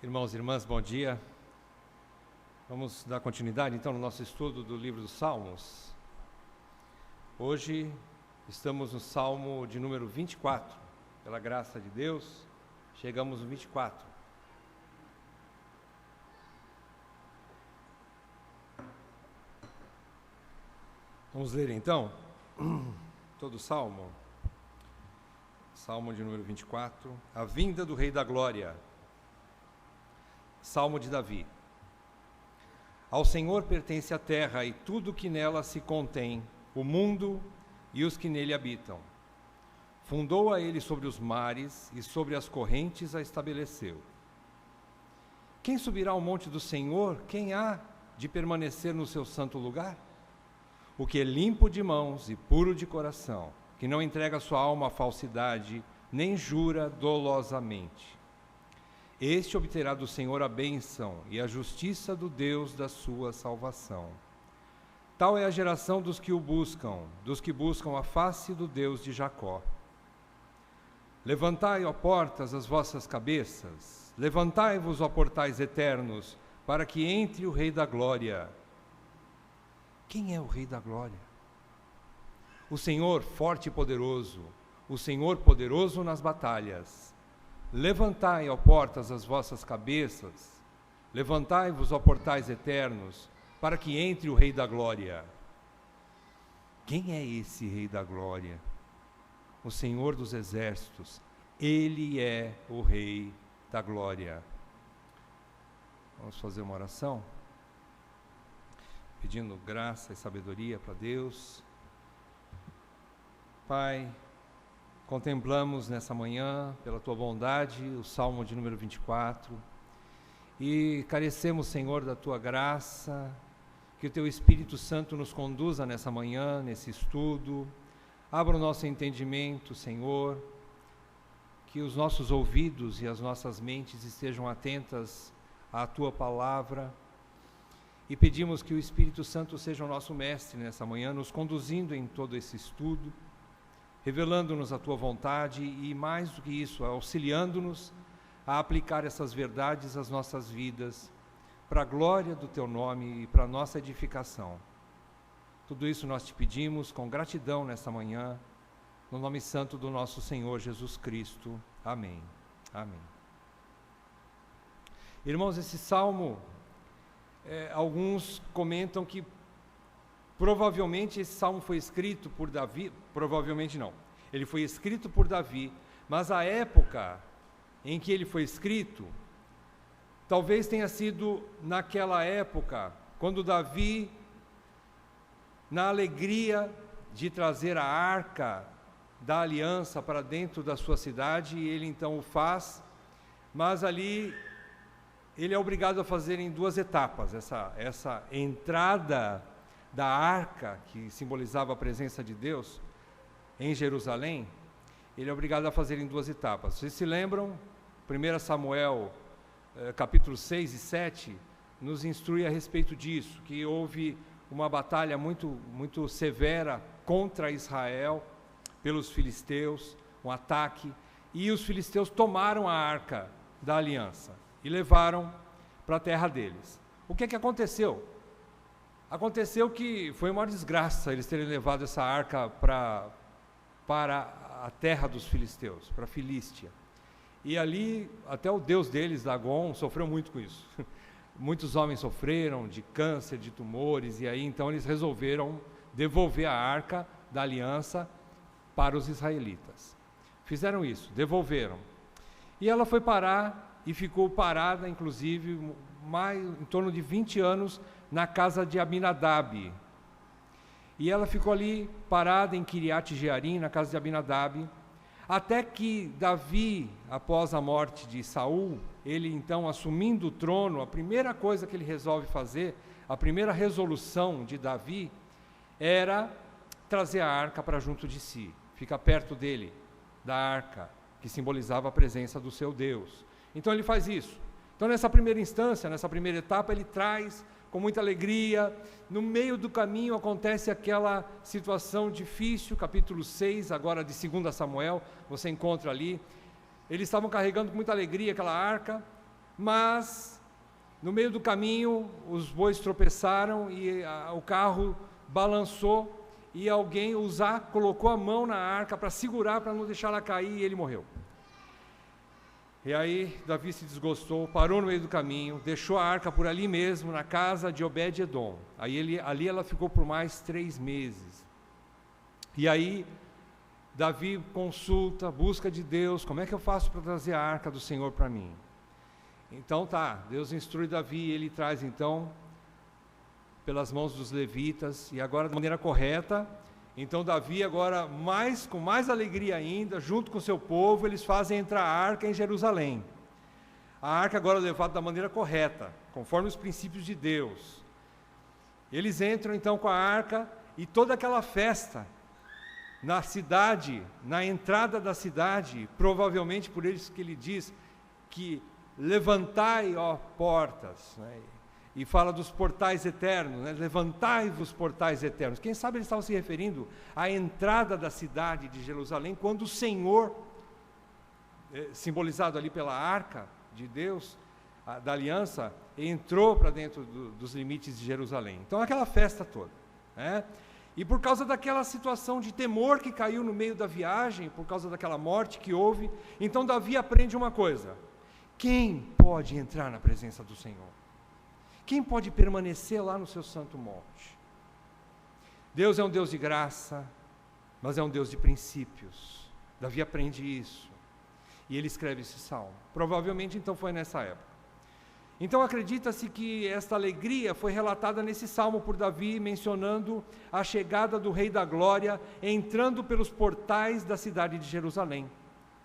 Irmãos e irmãs, bom dia. Vamos dar continuidade então no nosso estudo do livro dos Salmos. Hoje estamos no Salmo de número 24. Pela graça de Deus, chegamos no 24. Vamos ler então todo o Salmo. Salmo de número 24. A vinda do Rei da Glória. Salmo de Davi. Ao Senhor pertence a terra e tudo que nela se contém, o mundo e os que nele habitam. Fundou a ele sobre os mares e sobre as correntes a estabeleceu. Quem subirá ao monte do Senhor? Quem há de permanecer no seu santo lugar? O que é limpo de mãos e puro de coração, que não entrega sua alma à falsidade, nem jura dolosamente. Este obterá do Senhor a bênção e a justiça do Deus da sua salvação. Tal é a geração dos que o buscam, dos que buscam a face do Deus de Jacó. Levantai, ó portas, as vossas cabeças, levantai-vos, ó portais eternos, para que entre o Rei da Glória. Quem é o Rei da Glória? O Senhor forte e poderoso, o Senhor poderoso nas batalhas. Levantai, ó portas, as vossas cabeças, levantai-vos, ó portais eternos, para que entre o Rei da Glória. Quem é esse Rei da Glória? O Senhor dos Exércitos, Ele é o Rei da Glória. Vamos fazer uma oração, pedindo graça e sabedoria para Deus. Pai, contemplamos nessa manhã, pela Tua bondade, o Salmo de número 24, e carecemos, Senhor, da Tua graça, que o Teu Espírito Santo nos conduza nessa manhã, nesse estudo, abra o nosso entendimento, Senhor, que os nossos ouvidos e as nossas mentes estejam atentas à Tua Palavra, e pedimos que o Espírito Santo seja o nosso mestre nessa manhã, nos conduzindo em todo esse estudo, revelando-nos a Tua vontade e, mais do que isso, auxiliando-nos a aplicar essas verdades às nossas vidas, para a glória do Teu nome e para a nossa edificação. Tudo isso nós te pedimos com gratidão nesta manhã, no nome santo do nosso Senhor Jesus Cristo. Amém. Amém. Irmãos, esse salmo, alguns comentam que provavelmente esse salmo foi escrito por Davi, provavelmente não, ele foi escrito por Davi, mas a época em que ele foi escrito, talvez tenha sido naquela época, quando Davi, na alegria de trazer a arca da aliança para dentro da sua cidade, ele então o faz, mas ali ele é obrigado a fazer em duas etapas, essa entrada da arca, que simbolizava a presença de Deus em Jerusalém, ele é obrigado a fazer em duas etapas. Vocês se lembram? 1 Samuel, capítulo 6 e 7, nos instrui a respeito disso, que houve uma batalha muito severa contra Israel, pelos filisteus, um ataque, e os filisteus tomaram a arca da aliança e levaram para a terra deles. O que aconteceu? Aconteceu que foi uma desgraça eles terem levado essa arca para a terra dos filisteus, para a Filístia. E ali, até o deus deles, Dagon, sofreu muito com isso. Muitos homens sofreram de câncer, de tumores, e aí então eles resolveram devolver a arca da aliança para os israelitas. Fizeram isso, devolveram. E ela foi parar e ficou parada, inclusive, em torno de 20 anos, na casa de Abinadab. E ela ficou ali parada em Kiriat Jearim, na casa de Abinadab, até que Davi, após a morte de Saul, ele então assumindo o trono, a primeira coisa que ele resolve fazer, a primeira resolução de Davi, era trazer a arca para junto de si, ficar perto dele, da arca, que simbolizava a presença do seu Deus. Então ele faz isso. Então nessa primeira instância, nessa primeira etapa, ele traz com muita alegria. No meio do caminho acontece aquela situação difícil, capítulo 6, agora de 2 Samuel, você encontra ali. Eles estavam carregando com muita alegria aquela arca, mas no meio do caminho os bois tropeçaram e o carro balançou e alguém, Uzá, colocou a mão na arca para segurar, para não deixar ela cair, e ele morreu. E aí Davi se desgostou, parou no meio do caminho, deixou a arca por ali mesmo, na casa de Obed-edom. Ali ela ficou por mais 3 meses. E aí Davi consulta, busca de Deus, como é que eu faço para trazer a arca do Senhor para mim? Então Deus instrui Davi, ele traz então pelas mãos dos levitas, e agora de maneira correta. Então Davi agora, com mais alegria ainda, junto com o seu povo, eles fazem entrar a arca em Jerusalém. A arca agora é levada da maneira correta, conforme os princípios de Deus. Eles entram então com a arca, e toda aquela festa na cidade, na entrada da cidade, provavelmente por isso que ele diz que levantai, ó portas, né? E fala dos portais eternos, né? Levantai-vos portais eternos. Quem sabe eles estavam se referindo à entrada da cidade de Jerusalém, quando o Senhor, simbolizado ali pela arca de Deus, da aliança, entrou para dentro dos limites de Jerusalém. Então aquela festa toda, né? E por causa daquela situação de temor que caiu no meio da viagem, por causa daquela morte que houve, então Davi aprende uma coisa: quem pode entrar na presença do Senhor? Quem pode permanecer lá no seu santo monte? Deus é um Deus de graça, mas é um Deus de princípios. Davi aprende isso, e ele escreve esse salmo. Provavelmente então foi nessa época. Então acredita-se que esta alegria foi relatada nesse salmo por Davi, mencionando a chegada do Rei da Glória, entrando pelos portais da cidade de Jerusalém.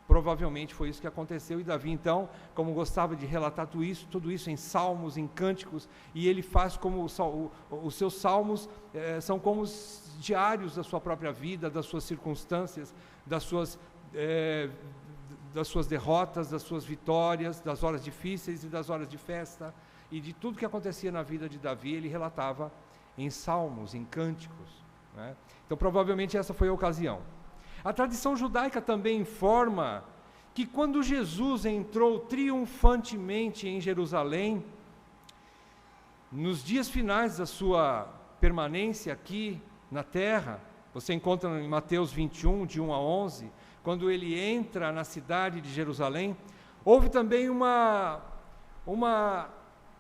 Provavelmente foi isso que aconteceu, e Davi então, como gostava de relatar tudo isso em salmos, em cânticos, e ele faz como os seus salmos são como os diários da sua própria vida, das suas circunstâncias, das suas derrotas, das suas vitórias, das horas difíceis e das horas de festa, e de tudo que acontecia na vida de Davi, ele relatava em salmos, em cânticos, né? Então provavelmente essa foi a ocasião. A tradição judaica também informa que quando Jesus entrou triunfantemente em Jerusalém, nos dias finais da sua permanência aqui na terra, você encontra em Mateus 21, de 1 a 11, quando ele entra na cidade de Jerusalém, houve também uma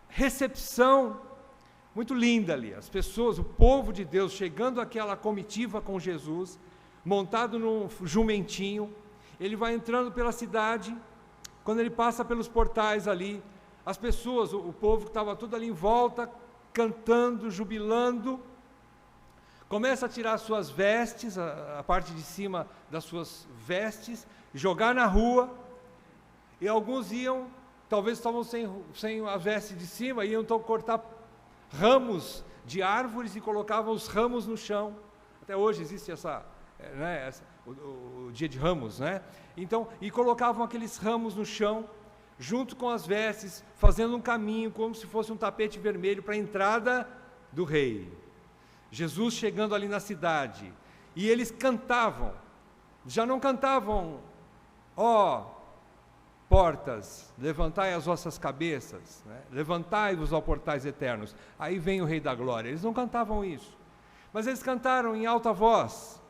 recepção muito linda ali. As pessoas, o povo de Deus, chegando àquela comitiva com Jesus, montado num jumentinho, ele vai entrando pela cidade. Quando ele passa pelos portais ali, as pessoas, o povo que estava tudo ali em volta, cantando, jubilando, começa a tirar suas vestes, a parte de cima das suas vestes, jogar na rua, e alguns iam, talvez estavam sem a veste de cima, iam então cortar ramos de árvores e colocavam os ramos no chão. Até hoje existe o dia de Ramos, né? Então, e colocavam aqueles ramos no chão, junto com as vestes, fazendo um caminho, como se fosse um tapete vermelho para a entrada do rei. Jesus chegando ali na cidade, e eles cantavam, já não cantavam, ó portas, levantai as vossas cabeças, né? Levantai-vos, ó portais eternos, aí vem o Rei da Glória. Eles não cantavam isso, mas eles cantaram em alta voz,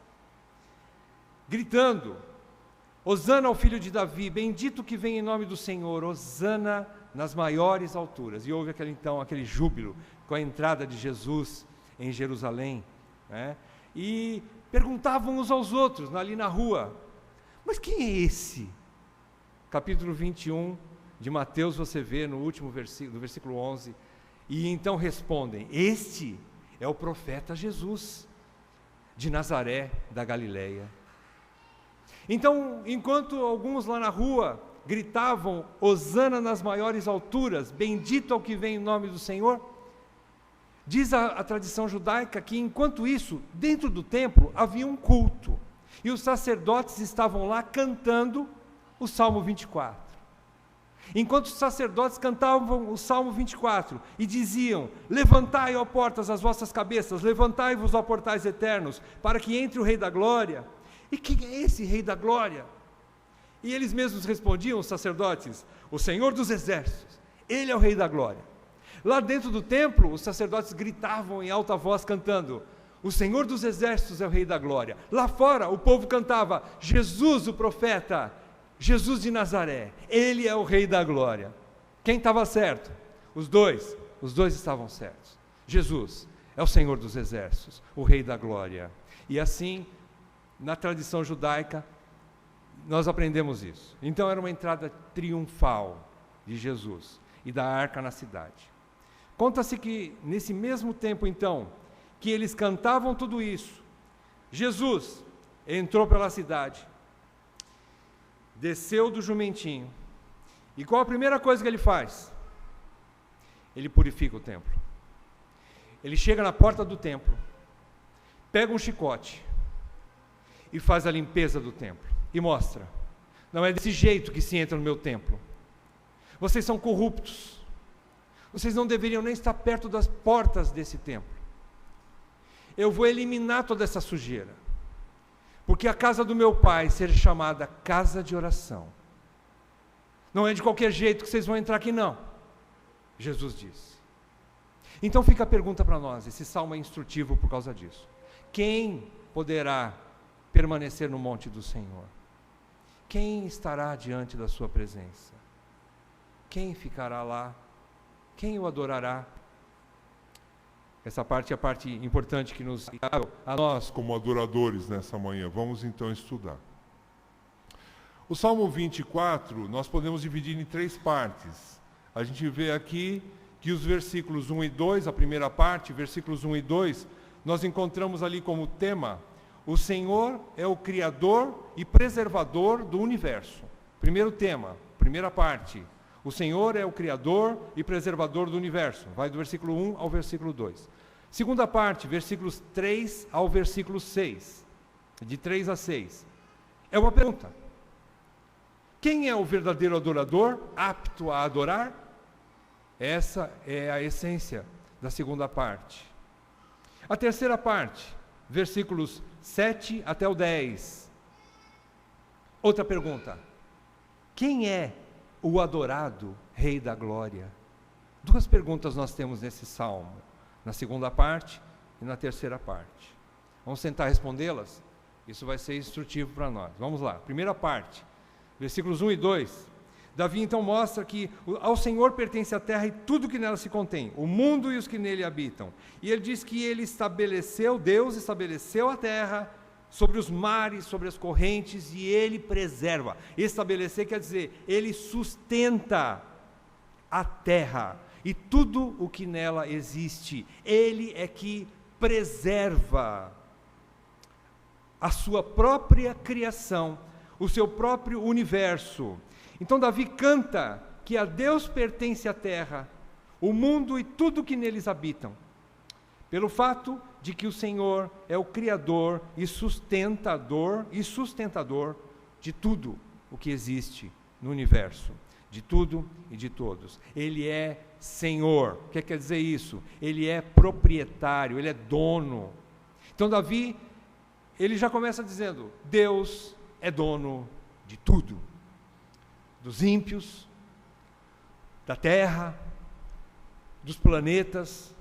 gritando: Hosana ao filho de Davi, bendito que vem em nome do Senhor, Hosana nas maiores alturas. E houve aquele júbilo com a entrada de Jesus em Jerusalém, né? E perguntavam uns aos outros, ali na rua: mas quem é esse? Capítulo 21 de Mateus, você vê no último versículo, no versículo 11, e então respondem: este é o profeta Jesus, de Nazaré da Galileia. Então, enquanto alguns lá na rua gritavam Hosana nas maiores alturas, bendito ao que vem em nome do Senhor, diz a tradição judaica que enquanto isso, dentro do templo havia um culto, e os sacerdotes estavam lá cantando o Salmo 24. Enquanto os sacerdotes cantavam o Salmo 24 e diziam: levantai, ó portas, as vossas cabeças, levantai-vos, ó portais eternos, para que entre o Rei da Glória. E quem é esse Rei da Glória? E eles mesmos respondiam, os sacerdotes: o Senhor dos Exércitos, Ele é o Rei da Glória. Lá dentro do templo, os sacerdotes gritavam em alta voz cantando: o Senhor dos Exércitos é o Rei da Glória. Lá fora, o povo cantava: Jesus, o profeta, Jesus de Nazaré, Ele é o Rei da Glória. Quem estava certo? Os dois estavam certos. Jesus é o Senhor dos Exércitos, o Rei da Glória. E assim, na tradição judaica, nós aprendemos isso. Então era uma entrada triunfal de Jesus e da arca na cidade. Conta-se que nesse mesmo tempo então, que eles cantavam tudo isso, Jesus entrou pela cidade, desceu do jumentinho, e qual a primeira coisa que ele faz? Ele purifica o templo. Ele chega na porta do templo, pega um chicote e faz a limpeza do templo e mostra: não é desse jeito que se entra no meu templo. Vocês são corruptos. Vocês não deveriam nem estar perto das portas desse templo. Eu vou eliminar toda essa sujeira, porque a casa do meu pai será chamada casa de oração. Não é de qualquer jeito que vocês vão entrar aqui, não. Jesus disse. Então fica a pergunta para nós, esse salmo é instrutivo por causa disso. Quem poderá permanecer no monte do Senhor? Quem estará diante da sua presença? Quem ficará lá? Quem o adorará? Essa parte é a parte importante que nos a nós como adoradores nessa manhã. Vamos então estudar. O Salmo 24, nós podemos dividir em 3 partes. A gente vê aqui que os versículos 1 e 2, a primeira parte, versículos 1 e 2, nós encontramos ali como tema: o Senhor é o Criador e preservador do universo. Primeiro tema, primeira parte: o Senhor é o Criador e preservador do universo. Vai do versículo 1 ao versículo 2. Segunda parte, versículos 3 ao versículo 6. De 3 a 6. É uma pergunta. Quem é o verdadeiro adorador, apto a adorar? Essa é a essência da segunda parte. A terceira parte, versículos 7 até o 10. Outra pergunta. Quem é o adorado Rei da Glória? 2 perguntas nós temos nesse salmo, na segunda parte e na terceira parte. Vamos tentar respondê-las? Isso vai ser instrutivo para nós. Vamos lá. Primeira parte, versículos 1 e 2. Davi então mostra que ao Senhor pertence a terra e tudo que nela se contém, o mundo e os que nele habitam. E ele diz que Deus estabeleceu a terra sobre os mares, sobre as correntes, e ele preserva. Estabelecer quer dizer, ele sustenta a terra e tudo o que nela existe. Ele é que preserva a sua própria criação, o seu próprio universo. Então Davi canta que a Deus pertence a terra, o mundo e tudo que neles habitam, pelo fato de que o Senhor é o Criador e sustentador de tudo o que existe no universo, de tudo e de todos. Ele é Senhor. O que quer dizer isso? Ele é proprietário, ele é dono. Então Davi, ele já começa dizendo: Deus é dono de tudo. Dos ímpios, da terra, dos planetas,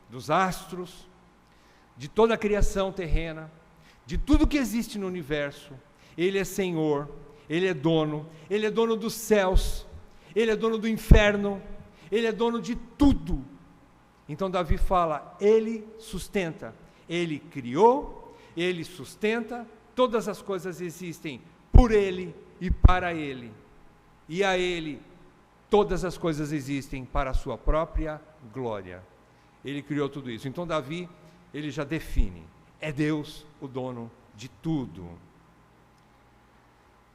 dos astros, de toda a criação terrena, de tudo que existe no universo. Ele é Senhor, Ele é dono dos céus, Ele é dono do inferno, Ele é dono de tudo. Então Davi fala, Ele sustenta, Ele criou, Ele sustenta, todas as coisas existem por Ele e para Ele. E a Ele, todas as coisas existem para a sua própria glória. Ele criou tudo isso. Então Davi, ele já define, é Deus o dono de tudo.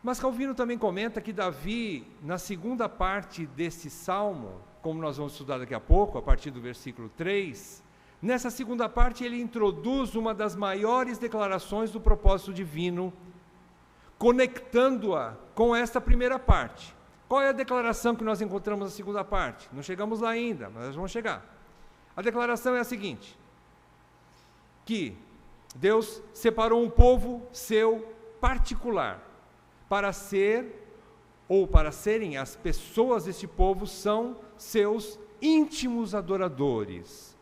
Mas Calvino também comenta que Davi, na segunda parte desse salmo, como nós vamos estudar daqui a pouco, a partir do versículo 3, nessa segunda parte ele introduz uma das maiores declarações do propósito divino, conectando-a com esta primeira parte. Qual é a declaração que nós encontramos na segunda parte? Não chegamos lá ainda, mas nós vamos chegar. A declaração é a seguinte, que Deus separou um povo seu particular, para ser ou para serem as pessoas deste povo, são seus íntimos adoradores,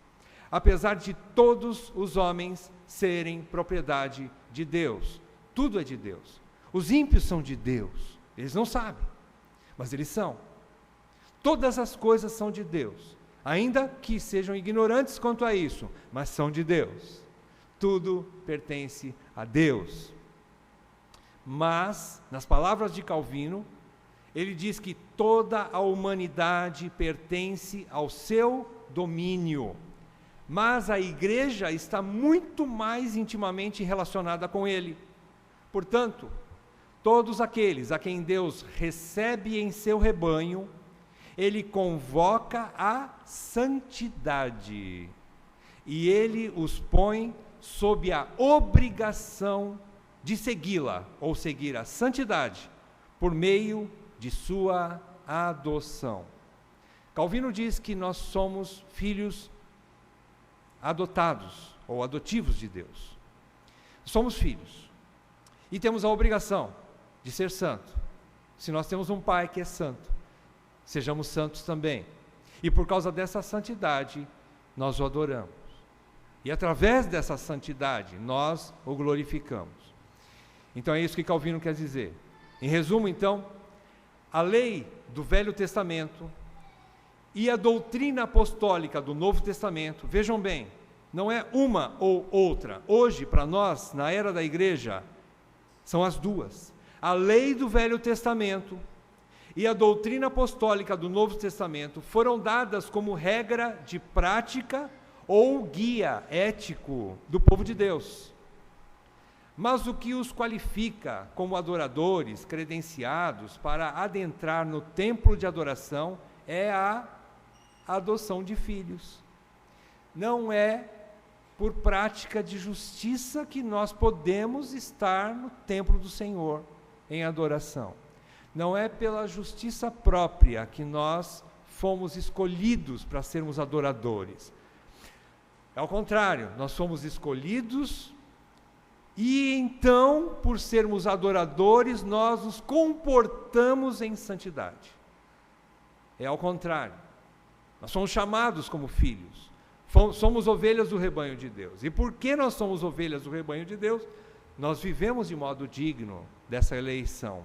apesar de todos os homens serem propriedade de Deus. Tudo é de Deus. Os ímpios são de Deus. Eles não sabem, mas eles são. Todas as coisas são de Deus, ainda que sejam ignorantes quanto a isso, mas são de Deus. Tudo pertence a Deus. Mas, nas palavras de Calvino, ele diz que toda a humanidade pertence ao seu domínio, mas a igreja está muito mais intimamente relacionada com ele. Portanto, todos aqueles a quem Deus recebe em seu rebanho, ele convoca a santidade, e ele os põe sob a obrigação de segui-la, ou seguir a santidade, por meio de sua adoção. Calvino diz que nós somos filhos adotados, ou adotivos de Deus. Somos filhos, e temos a obrigação de ser santo. Se nós temos um pai que é santo, sejamos santos também. E por causa dessa santidade, nós o adoramos. E através dessa santidade, nós o glorificamos. Então é isso que Calvino quer dizer. Em resumo, então, a lei do Velho Testamento e a doutrina apostólica do Novo Testamento, vejam bem, não é uma ou outra. Hoje, para nós, na era da igreja, são as duas. A lei do Velho Testamento e a doutrina apostólica do Novo Testamento foram dadas como regra de prática ou guia ético do povo de Deus. Mas o que os qualifica como adoradores credenciados para adentrar no templo de adoração é a adoção de filhos. Não é por prática de justiça que nós podemos estar no templo do Senhor em adoração. Não é pela justiça própria que nós fomos escolhidos para sermos adoradores. Ao contrário, nós fomos escolhidos e então, por sermos adoradores, nós nos comportamos em santidade. É ao contrário. Nós somos chamados como filhos. Somos ovelhas do rebanho de Deus. E porque nós somos ovelhas do rebanho de Deus, nós vivemos de modo digno dessa eleição,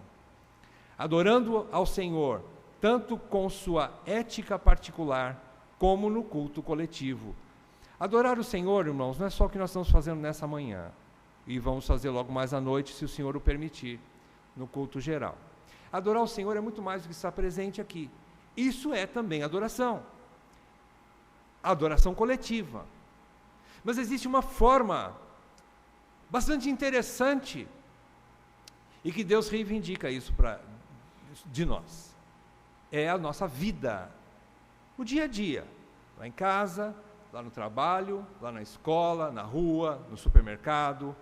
adorando ao Senhor, tanto com sua ética particular, como no culto coletivo. Adorar o Senhor, irmãos, não é só o que nós estamos fazendo nessa manhã, e vamos fazer logo mais à noite, se o Senhor o permitir, no culto geral. Adorar o Senhor é muito mais do que estar presente aqui. Isso é também adoração. Adoração coletiva. Mas existe uma forma bastante interessante, e que Deus reivindica isso de nós. É a nossa vida, o dia a dia, lá em casa, lá no trabalho, lá na escola, na rua, no supermercado,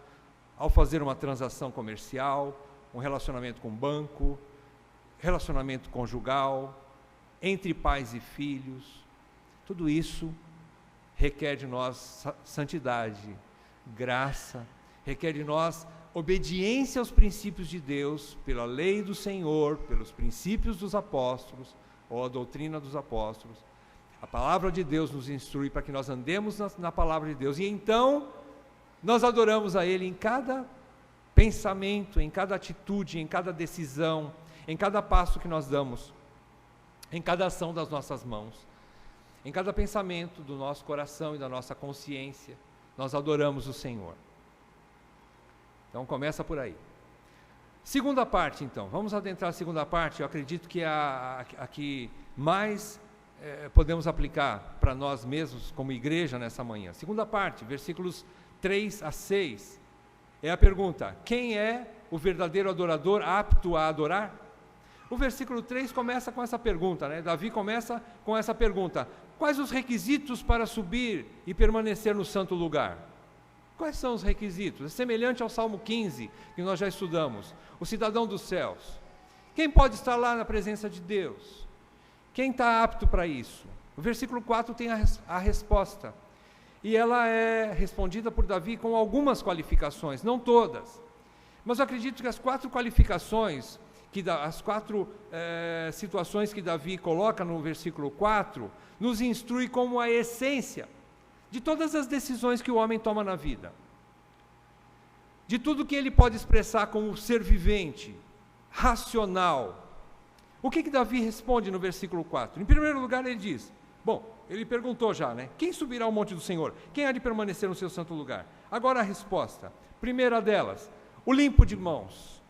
ao fazer uma transação comercial, um relacionamento com o banco, relacionamento conjugal, entre pais e filhos. Tudo isso requer de nós santidade, graça, requer de nós obediência aos princípios de Deus, pela lei do Senhor, pelos princípios dos apóstolos, ou a doutrina dos apóstolos. A palavra de Deus nos instrui para que nós andemos na palavra de Deus, e então nós adoramos a Ele em cada pensamento, em cada atitude, em cada decisão, em cada passo que nós damos, em cada ação das nossas mãos, em cada pensamento do nosso coração e da nossa consciência, nós adoramos o Senhor. Então começa por aí. Segunda parte, então, vamos adentrar a segunda parte. Eu acredito que a que mais podemos aplicar para nós mesmos como igreja nessa manhã. Segunda parte, versículos 3 a 6, é a pergunta: quem é o verdadeiro adorador apto a adorar? O versículo 3 começa com essa pergunta, né? Davi começa com essa pergunta: quais os requisitos para subir e permanecer no santo lugar? Quais são os requisitos? É semelhante ao Salmo 15, que nós já estudamos, o cidadão dos céus. Quem pode estar lá na presença de Deus? Quem está apto para isso? O versículo 4 tem a resposta, e ela é respondida por Davi com algumas qualificações, não todas, mas eu acredito que as 4 qualificações as 4 situações que Davi coloca no versículo 4, nos instrui como a essência de todas as decisões que o homem toma na vida, de tudo que ele pode expressar como ser vivente, racional. O que Davi responde no versículo 4? Em primeiro lugar ele diz, ele perguntou já, né? Quem subirá ao monte do Senhor? Quem há de permanecer no seu santo lugar? Agora a resposta, primeira delas, o limpo de mãos.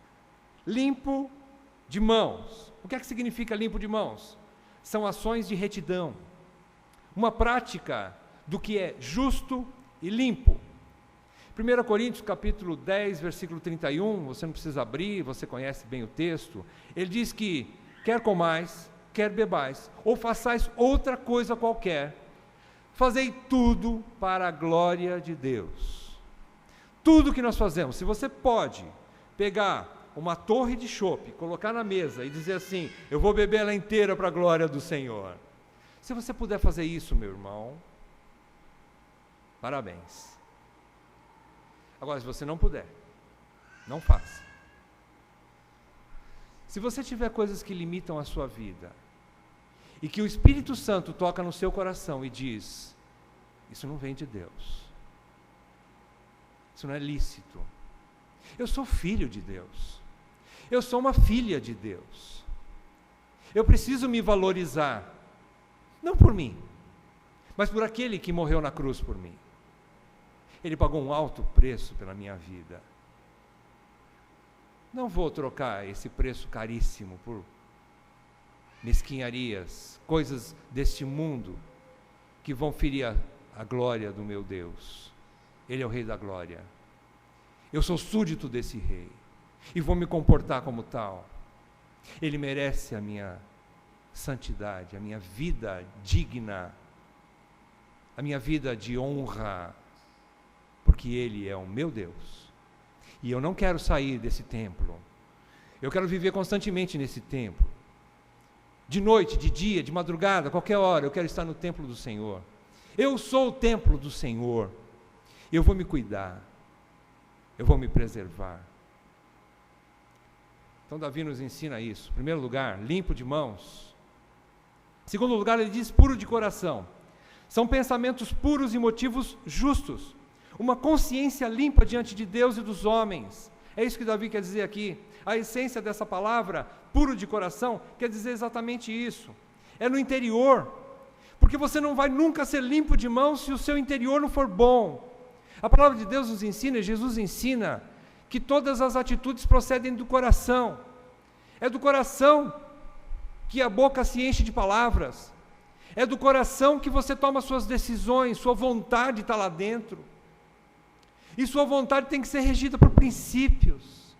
Limpo de mãos. O que é que significa limpo de mãos? São ações de retidão, uma prática do que é justo e limpo. 1 Coríntios capítulo 10, versículo 31, você não precisa abrir, você conhece bem o texto, ele diz que, quer comais, quer bebais, ou façais outra coisa qualquer, fazei tudo para a glória de Deus. Tudo que nós fazemos, se você pode pegar uma torre de chopp, colocar na mesa e dizer assim, eu vou beber ela inteira para a glória do Senhor. Se você puder fazer isso, meu irmão, parabéns. Agora, se você não puder, não faça. Se você tiver coisas que limitam a sua vida, e que o Espírito Santo toca no seu coração e diz, isso não vem de Deus, isso não é lícito, eu sou filho de Deus, eu sou uma filha de Deus, eu preciso me valorizar, não por mim, mas por aquele que morreu na cruz por mim. Ele pagou um alto preço pela minha vida. Não vou trocar esse preço caríssimo por mesquinharias, coisas deste mundo que vão ferir a glória do meu Deus. Ele é o Rei da glória. Eu sou súdito desse Rei e vou me comportar como tal. Ele merece a minha santidade, a minha vida digna, a minha vida de honra, porque Ele é o meu Deus, e eu não quero sair desse templo, eu quero viver constantemente nesse templo, de noite, de dia, de madrugada, qualquer hora, eu quero estar no templo do Senhor. Eu sou o templo do Senhor, eu vou me cuidar, eu vou me preservar. Então Davi nos ensina isso. Em primeiro lugar, limpo de mãos. Em segundo lugar, ele diz puro de coração. São pensamentos puros e motivos justos, uma consciência limpa diante de Deus e dos homens. É isso que Davi quer dizer aqui. A essência dessa palavra, puro de coração, quer dizer exatamente isso. É no interior, porque você não vai nunca ser limpo de mãos se o seu interior não for bom. A palavra de Deus nos ensina, Jesus ensina, que todas as atitudes procedem do coração. É do coração que a boca se enche de palavras. É do coração que você toma suas decisões, sua vontade está lá dentro. E sua vontade tem que ser regida por princípios.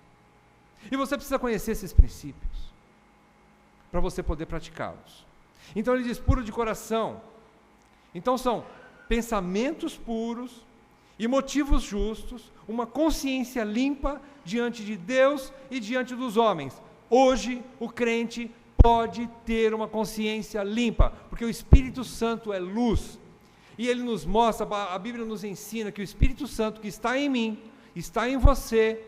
E você precisa conhecer esses princípios para você poder praticá-los. Então ele diz puro de coração. Então são pensamentos puros e motivos justos, uma consciência limpa diante de Deus e diante dos homens. Hoje o crente pode ter uma consciência limpa, porque o Espírito Santo é luz. E ele nos mostra, a Bíblia nos ensina que o Espírito Santo que está em mim, está em você,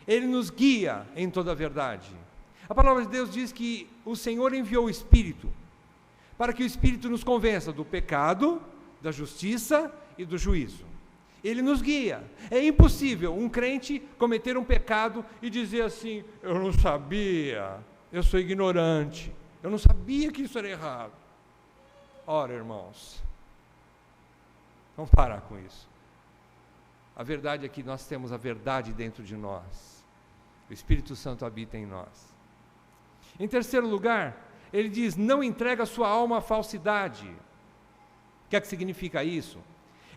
ele nos guia em toda a verdade. A palavra de Deus diz que o Senhor enviou o Espírito, para que o Espírito nos convença do pecado, da justiça e do juízo. Ele nos guia. É impossível um crente cometer um pecado e dizer assim, eu não sabia, eu sou ignorante, eu não sabia que isso era errado. Ora, irmãos, vamos parar com isso. A verdade é que nós temos a verdade dentro de nós. O Espírito Santo habita em nós. Em terceiro lugar, ele diz, não entrega a sua alma à falsidade. O que é que significa isso?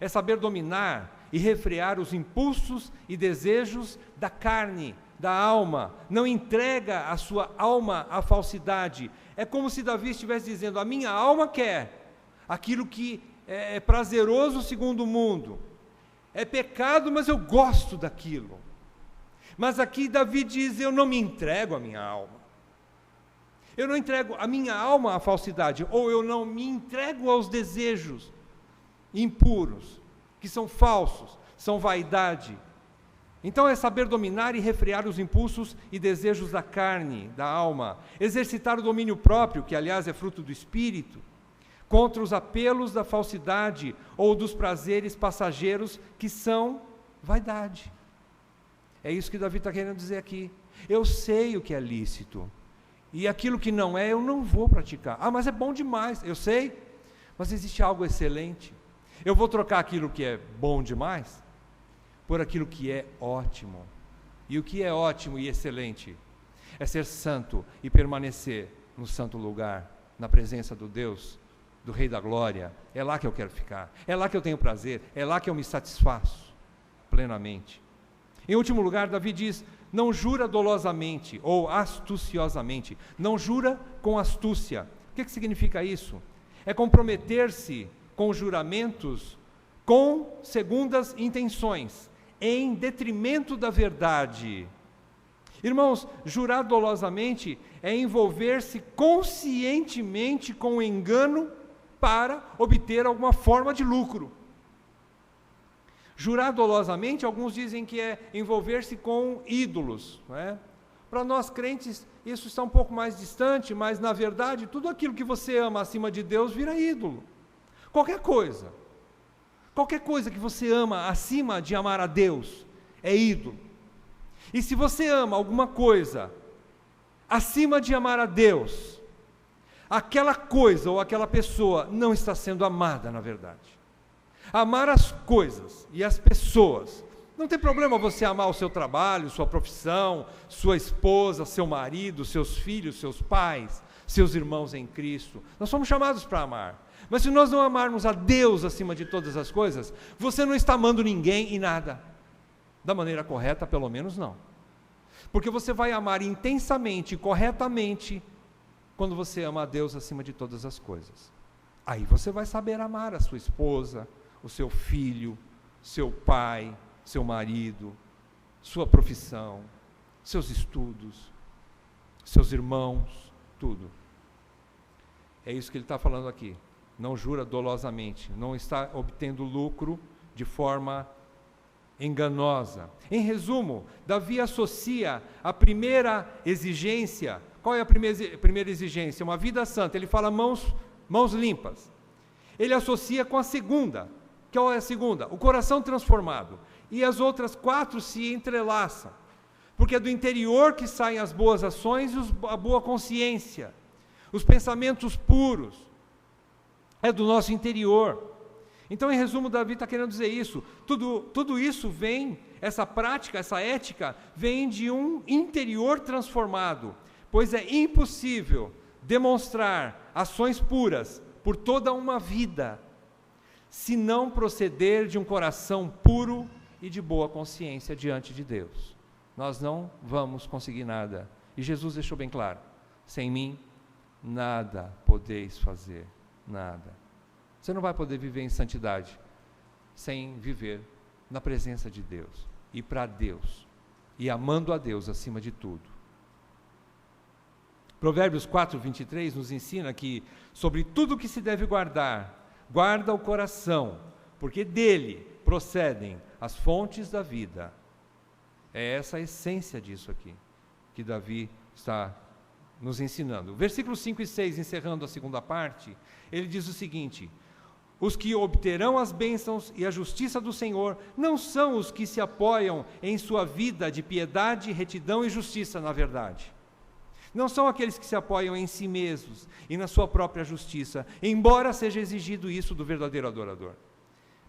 É saber dominar e refrear os impulsos e desejos da carne, da alma. Não entrega a sua alma à falsidade. É como se Davi estivesse dizendo, a minha alma quer aquilo que é prazeroso segundo o mundo. É pecado, mas eu gosto daquilo. Mas aqui Davi diz, eu não me entrego à minha alma. Eu não entrego a minha alma à falsidade, ou eu não me entrego aos desejos impuros, que são falsos, são vaidade. Então é saber dominar e refrear os impulsos e desejos da carne, da alma, exercitar o domínio próprio, que aliás é fruto do Espírito, contra os apelos da falsidade ou dos prazeres passageiros que são vaidade. É isso que Davi está querendo dizer aqui. Eu sei o que é lícito, e aquilo que não é, eu não vou praticar. Ah, mas é bom demais, eu sei, mas existe algo excelente. Eu vou trocar aquilo que é bom demais por aquilo que é ótimo. E o que é ótimo e excelente é ser santo e permanecer no santo lugar, na presença do Deus, do Rei da Glória. É lá que eu quero ficar, é lá que eu tenho prazer, é lá que eu me satisfaço plenamente. Em último lugar, Davi diz: não jura dolosamente ou astuciosamente, não jura com astúcia. O que significa isso? É comprometer-se com juramentos com segundas intenções, em detrimento da verdade. Irmãos, jurar dolosamente é envolver-se conscientemente com o engano para obter alguma forma de lucro. Jurar dolosamente, alguns dizem que é envolver-se com ídolos, não é? Para nós crentes, isso está um pouco mais distante, mas na verdade, tudo aquilo que você ama acima de Deus vira ídolo. Qualquer coisa que você ama acima de amar a Deus é ídolo. E se você ama alguma coisa acima de amar a Deus, aquela coisa ou aquela pessoa não está sendo amada na verdade. Amar as coisas e as pessoas, não tem problema você amar o seu trabalho, sua profissão, sua esposa, seu marido, seus filhos, seus pais, seus irmãos em Cristo. Nós somos chamados para amar. Mas se nós não amarmos a Deus acima de todas as coisas, você não está amando ninguém e nada. Da maneira correta, pelo menos não. Porque você vai amar intensamente, corretamente, quando você ama a Deus acima de todas as coisas. Aí você vai saber amar a sua esposa, o seu filho, seu pai, seu marido, sua profissão, seus estudos, seus irmãos, tudo. É isso que ele está falando aqui. Não jura dolosamente, não está obtendo lucro de forma enganosa. Em resumo, Davi associa a primeira exigência. Qual é a primeira exigência? Uma vida santa. Ele fala mãos limpas. Ele associa com a segunda. Qual é a segunda? O coração transformado. E as outras 4 se entrelaçam. Porque é do interior que saem as boas ações e a boa consciência. Os pensamentos puros. É do nosso interior. Então, em resumo, Davi está querendo dizer isso. Tudo isso vem, essa prática, essa ética, vem de um interior transformado. Pois é impossível demonstrar ações puras por toda uma vida, se não proceder de um coração puro e de boa consciência diante de Deus. Nós não vamos conseguir nada. E Jesus deixou bem claro: sem mim, nada podeis fazer. Nada. Você não vai poder viver em santidade sem viver na presença de Deus e para Deus e amando a Deus acima de tudo. Provérbios 4:23 nos ensina que sobre tudo que se deve guardar, guarda o coração, porque dele procedem as fontes da vida. É essa a essência disso aqui que Davi está nos ensinando. Versículos 5 e 6, encerrando a segunda parte, ele diz o seguinte: os que obterão as bênçãos e a justiça do Senhor não são os que se apoiam em sua vida de piedade, retidão e justiça, na verdade. Não são aqueles que se apoiam em si mesmos e na sua própria justiça, embora seja exigido isso do verdadeiro adorador.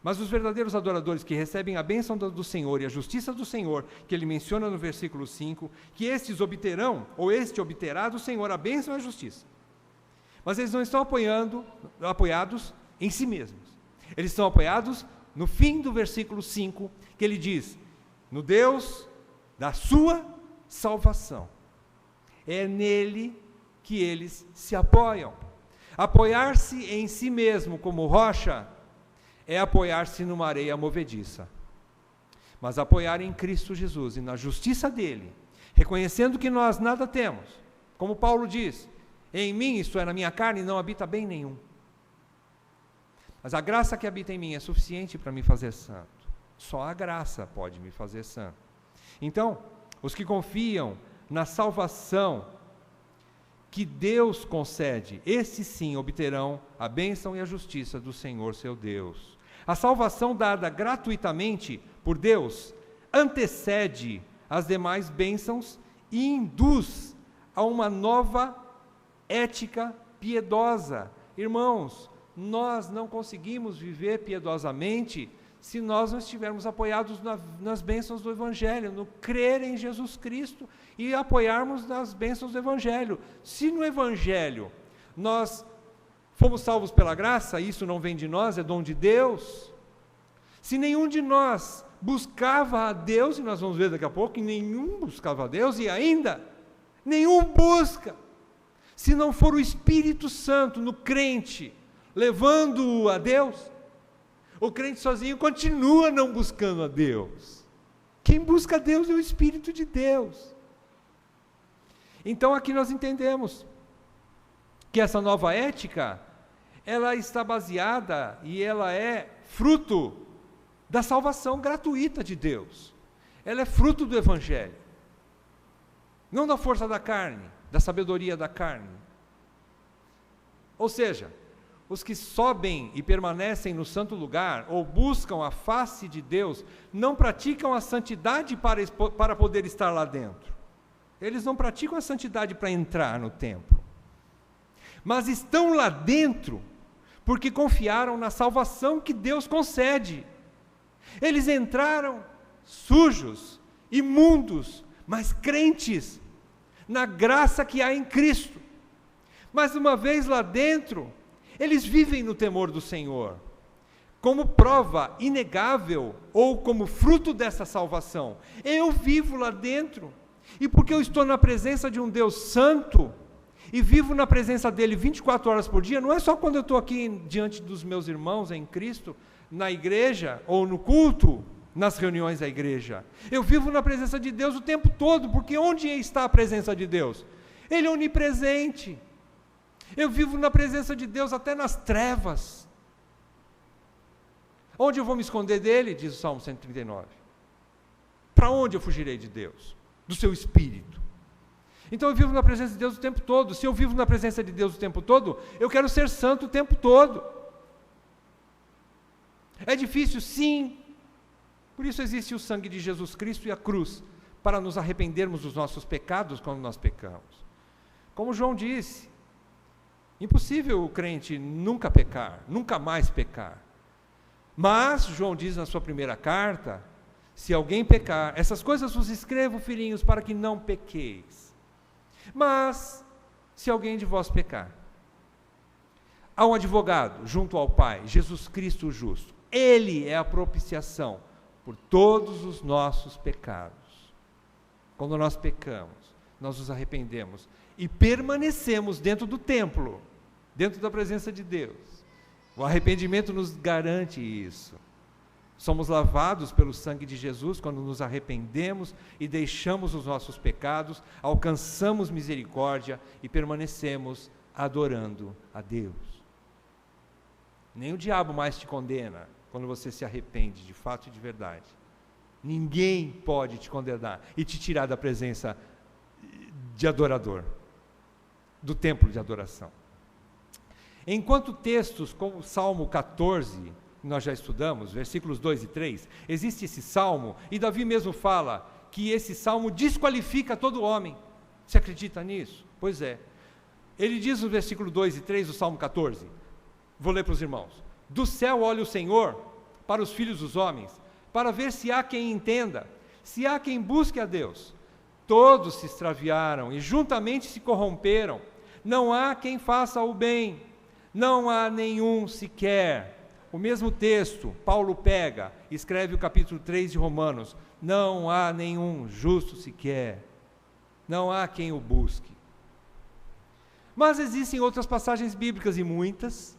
Mas os verdadeiros adoradores que recebem a bênção do Senhor e a justiça do Senhor, que ele menciona no versículo 5, que estes obterão, ou este obterá do Senhor a bênção e a justiça. Mas eles não estão apoiados em si mesmos. Eles estão apoiados no fim do versículo 5, que ele diz: no Deus da sua salvação. É nele que eles se apoiam. Apoiar-se em si mesmo como rocha é apoiar-se numa areia movediça. Mas apoiar em Cristo Jesus e na justiça dele, reconhecendo que nós nada temos, como Paulo diz: em mim, isto é, na minha carne, não habita bem nenhum. Mas a graça que habita em mim é suficiente para me fazer santo. Só a graça pode me fazer santo. Então, os que confiam na salvação que Deus concede, esses sim obterão a bênção e a justiça do Senhor seu Deus. A salvação dada gratuitamente por Deus antecede as demais bênçãos e induz a uma nova ética piedosa. Irmãos, nós não conseguimos viver piedosamente se nós não estivermos apoiados nas bênçãos do Evangelho, no crer em Jesus Cristo e apoiarmos nas bênçãos do Evangelho. Se no Evangelho nós fomos salvos pela graça, isso não vem de nós, é dom de Deus. Se nenhum de nós buscava a Deus, e nós vamos ver daqui a pouco que nenhum buscava a Deus, e ainda nenhum busca, se não for o Espírito Santo no crente, levando-o a Deus, o crente sozinho continua não buscando a Deus. Quem busca a Deus é o Espírito de Deus. Então aqui nós entendemos que essa nova ética, ela está baseada e ela é fruto da salvação gratuita de Deus. Ela é fruto do Evangelho. Não da força da carne, da sabedoria da carne. Ou seja, os que sobem e permanecem no santo lugar, ou buscam a face de Deus, não praticam a santidade para poder estar lá dentro. Eles não praticam a santidade para entrar no templo. Mas estão lá dentro porque confiaram na salvação que Deus concede. Eles entraram sujos, imundos, mas crentes na graça que há em Cristo. Mas uma vez lá dentro, eles vivem no temor do Senhor, como prova inegável ou como fruto dessa salvação. Eu vivo lá dentro, e porque eu estou na presença de um Deus santo, e vivo na presença dele 24 horas por dia, não é só quando eu estou aqui diante dos meus irmãos em Cristo, na igreja ou no culto, nas reuniões da igreja. Eu vivo na presença de Deus o tempo todo, porque onde está a presença de Deus? Ele é onipresente. Eu vivo na presença de Deus até nas trevas. Onde eu vou me esconder dele? Diz o Salmo 139. Para onde eu fugirei de Deus? Do seu Espírito. Então eu vivo na presença de Deus o tempo todo. Se eu vivo na presença de Deus o tempo todo, eu quero ser santo o tempo todo. É difícil? Sim. Por isso existe o sangue de Jesus Cristo e a cruz, para nos arrependermos dos nossos pecados quando nós pecamos. Como João disse, impossível o crente nunca pecar, nunca mais pecar. Mas, João diz na sua primeira carta, se alguém pecar, essas coisas vos escrevo, filhinhos, para que não pequeis. Mas, se alguém de vós pecar, há um advogado junto ao Pai, Jesus Cristo o justo. Ele é a propiciação por todos os nossos pecados. Quando nós pecamos, nós nos arrependemos e permanecemos dentro do templo, dentro da presença de Deus. O arrependimento nos garante isso. Somos lavados pelo sangue de Jesus quando nos arrependemos e deixamos os nossos pecados, alcançamos misericórdia e permanecemos adorando a Deus. Nem o diabo mais te condena quando você se arrepende de fato e de verdade. Ninguém pode te condenar e te tirar da presença de adorador, do templo de adoração. Enquanto textos como o Salmo 14, que nós já estudamos, versículos 2 e 3, existe esse salmo, e Davi mesmo fala que esse salmo desqualifica todo homem. Você acredita nisso? Pois é. Ele diz no versículo 2 e 3 do Salmo 14, vou ler para os irmãos: do céu olha o Senhor para os filhos dos homens, para ver se há quem entenda, se há quem busque a Deus. Todos se extraviaram e juntamente se corromperam, não há quem faça o bem, não há nenhum sequer. O mesmo texto, Paulo pega, escreve o capítulo 3 de Romanos, não há nenhum justo sequer, não há quem o busque. Mas existem outras passagens bíblicas, e muitas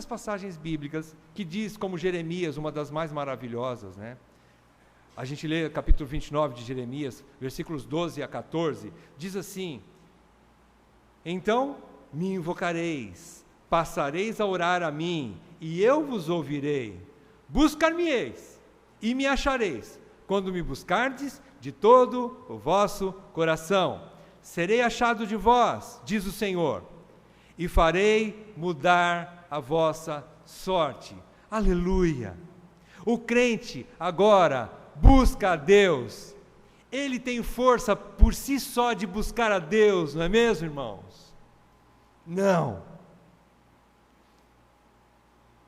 passagens bíblicas, que diz, como Jeremias, uma das mais maravilhosas, né? A gente lê o capítulo 29 de Jeremias, versículos 12 a 14, diz assim: então me invocareis, passareis a orar a mim, e eu vos ouvirei, buscar-me-eis, e me achareis, quando me buscardes de todo o vosso coração. Serei achado de vós, diz o Senhor, e farei mudar a vossa sorte. Aleluia! O crente agora busca a Deus. Ele tem força por si só de buscar a Deus, não é mesmo, irmãos? Não.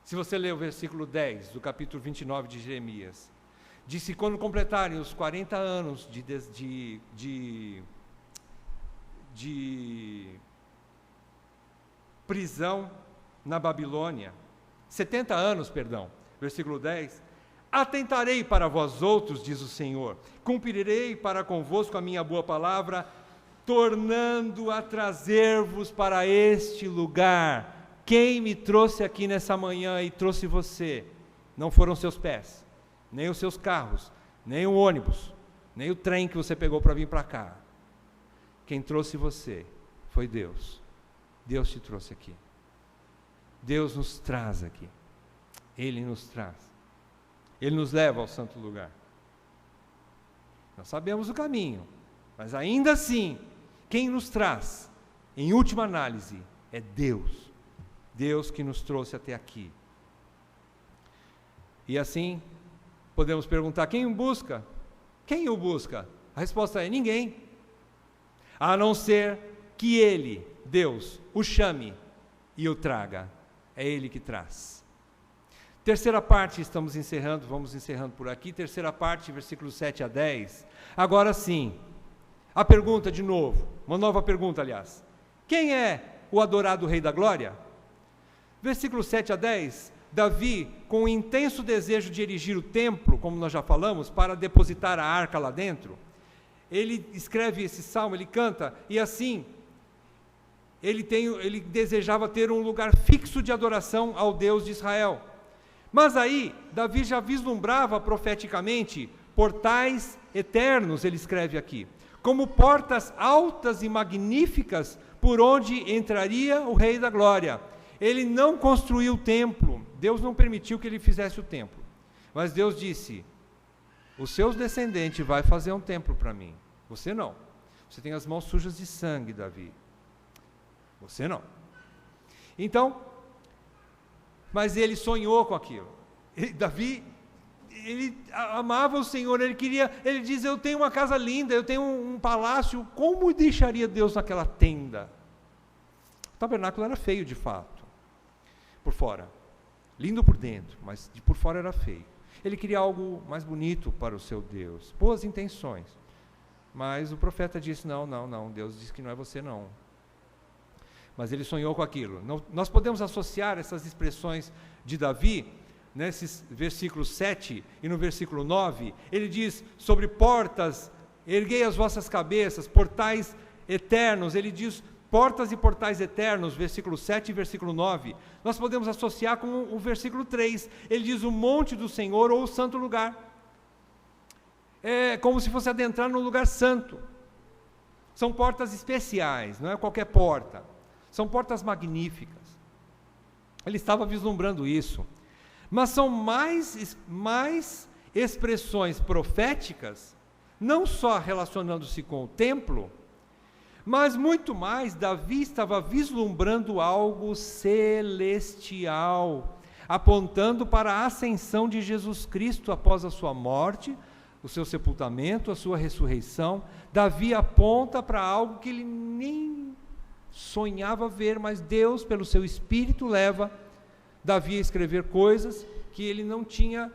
Se você ler o versículo 10 do capítulo 29 de Jeremias, diz que quando completarem os 40 anos de prisão na Babilônia, 70 anos, perdão, versículo 10, atentarei para vós outros, diz o Senhor, cumprirei para convosco a minha boa palavra, tornando a trazer-vos para este lugar. Quem me trouxe aqui nessa manhã e trouxe você, não foram seus pés, nem os seus carros, nem o ônibus, nem o trem que você pegou para vir para cá. Quem trouxe você foi Deus. Deus te trouxe aqui. Deus nos traz aqui. Ele nos traz. Ele nos leva ao santo lugar. Nós sabemos o caminho, mas ainda assim, quem nos traz, em última análise, é Deus. Deus que nos trouxe até aqui. E assim, podemos perguntar, quem o busca? Quem o busca? A resposta é ninguém. A não ser que Ele, Deus, o chame e o traga. É Ele que traz. Terceira parte, estamos encerrando, vamos encerrando por aqui. Terceira parte, versículos 7 a 10. Agora sim, a pergunta de novo, uma nova pergunta, aliás. Quem é o adorado Rei da Glória? Versículos 7 a 10, Davi, com um intenso desejo de erigir o templo, como nós já falamos, para depositar a arca lá dentro, ele escreve esse salmo, ele canta, e assim, ele desejava ter um lugar fixo de adoração ao Deus de Israel. Mas aí, Davi já vislumbrava profeticamente portais eternos, ele escreve aqui, como portas altas e magníficas por onde entraria o Rei da Glória. Ele não construiu o templo, Deus não permitiu que ele fizesse o templo, mas Deus disse, os seus descendentes vai fazer um templo para mim, você não, você tem as mãos sujas de sangue, Davi, você não. Então, mas ele sonhou com aquilo, Davi, ele amava o Senhor, ele diz, eu tenho uma casa linda, eu tenho um palácio, como deixaria Deus naquela tenda? O tabernáculo era feio de fato, por fora, lindo por dentro, mas por fora era feio. Ele queria algo mais bonito para o seu Deus, boas intenções, mas o profeta disse, não, Deus disse que não é você não. Mas ele sonhou com aquilo. Nós podemos associar essas expressões de Davi, nesses versículos 7 e no versículo 9, ele diz sobre portas, erguei as vossas cabeças, portais eternos, ele diz portas e portais eternos, versículo 7 e versículo 9, nós podemos associar com o versículo 3, ele diz o monte do Senhor ou o santo lugar, é como se fosse adentrar no lugar santo, são portas especiais, não é qualquer porta, são portas magníficas, ele estava vislumbrando isso, mas são mais expressões proféticas, não só relacionando-se com o templo, mas muito mais, Davi estava vislumbrando algo celestial, apontando para a ascensão de Jesus Cristo após a sua morte, o seu sepultamento, a sua ressurreição. Davi aponta para algo que ele nem sonhava ver, mas Deus, pelo seu Espírito, leva Davi a escrever coisas que ele não tinha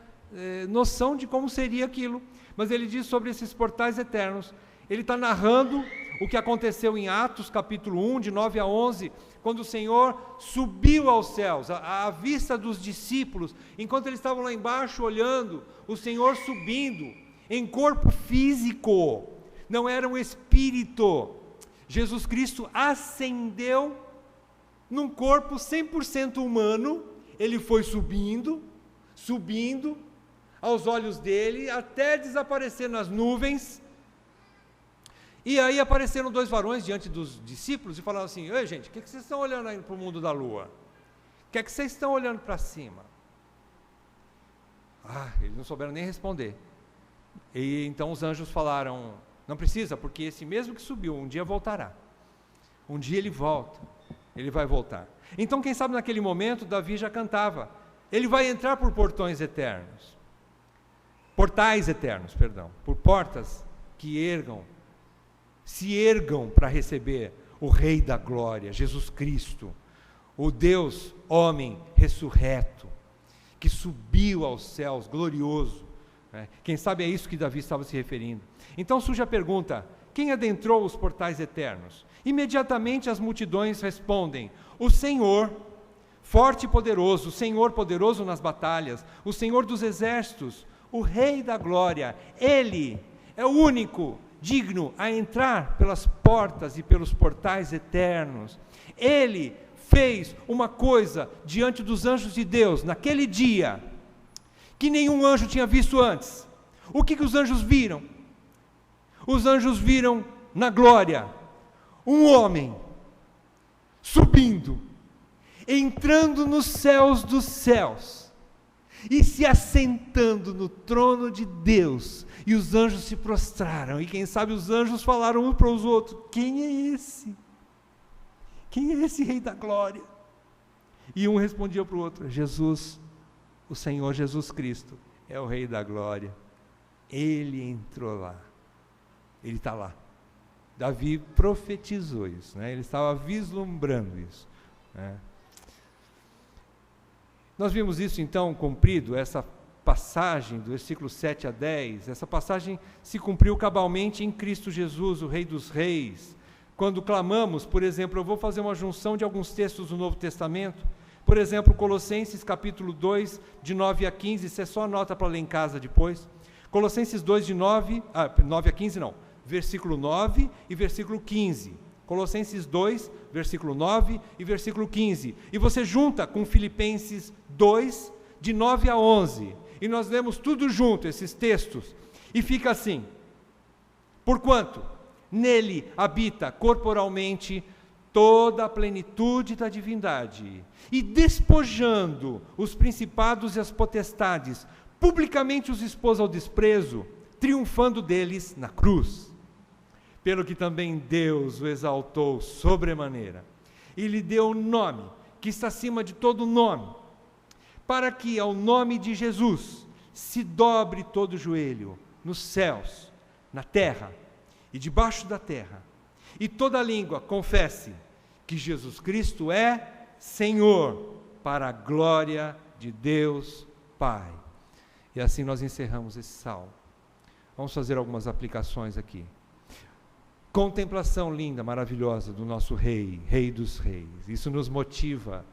noção de como seria aquilo, mas ele diz sobre esses portais eternos. Ele está narrando o que aconteceu em Atos capítulo 1, de 9 a 11, quando o Senhor subiu aos céus, à vista dos discípulos, enquanto eles estavam lá embaixo olhando, o Senhor subindo, em corpo físico, não era um espírito. Jesus Cristo ascendeu num corpo 100% humano, ele foi subindo, aos olhos dele, até desaparecer nas nuvens. E aí apareceram dois varões diante dos discípulos e falaram assim, ei gente, o que vocês estão olhando aí para o mundo da lua? O que vocês estão olhando para cima? Eles não souberam nem responder. E então os anjos falaram, não precisa, porque esse mesmo que subiu, um dia voltará. Um dia ele volta, ele vai voltar. Então quem sabe naquele momento Davi já cantava, ele vai entrar por portais eternos, por portas que se ergam para receber o Rei da Glória, Jesus Cristo, o Deus, homem, ressurreto, que subiu aos céus, glorioso. Quem sabe é isso que Davi estava se referindo. Então surge a pergunta, quem adentrou os portais eternos? Imediatamente as multidões respondem, o Senhor, forte e poderoso, o Senhor poderoso nas batalhas, o Senhor dos exércitos, o Rei da Glória, Ele é o único digno a entrar pelas portas e pelos portais eternos. Ele fez uma coisa diante dos anjos de Deus, naquele dia, que nenhum anjo tinha visto antes. O que os anjos viram? Os anjos viram na glória, um homem, subindo, entrando nos céus dos céus, e se assentando no trono de Deus, e os anjos se prostraram, e quem sabe os anjos falaram uns para os outros, quem é esse? Quem é esse Rei da Glória? E um respondia para o outro, Jesus, o Senhor Jesus Cristo, é o Rei da Glória, Ele entrou lá, Ele está lá. Davi profetizou isso, ele estava vislumbrando isso. Nós vimos isso então cumprido, essa passagem do versículo 7 a 10, essa passagem se cumpriu cabalmente em Cristo Jesus, o Rei dos Reis. Quando clamamos, por exemplo, eu vou fazer uma junção de alguns textos do Novo Testamento, por exemplo, Colossenses capítulo 2, de 9 a 15, você só anota para ler em casa depois. Colossenses 2, de 9 a 15 não, versículo 9 e versículo 15. Colossenses 2, versículo 9 e versículo 15. E você junta com Filipenses 2, de 9 a 11. E nós lemos tudo junto, esses textos. E fica assim, porquanto nele habita corporalmente toda a plenitude da divindade, e despojando os principados e as potestades, publicamente os expôs ao desprezo, triunfando deles na cruz. Pelo que também Deus o exaltou sobremaneira, e lhe deu um nome, que está acima de todo nome, para que ao nome de Jesus se dobre todo o joelho, nos céus, na terra e debaixo da terra, e toda língua confesse que Jesus Cristo é Senhor, para a glória de Deus Pai. E assim nós encerramos esse salmo. Vamos fazer algumas aplicações aqui. Contemplação linda, maravilhosa do nosso Rei, Rei dos Reis. Isso nos motiva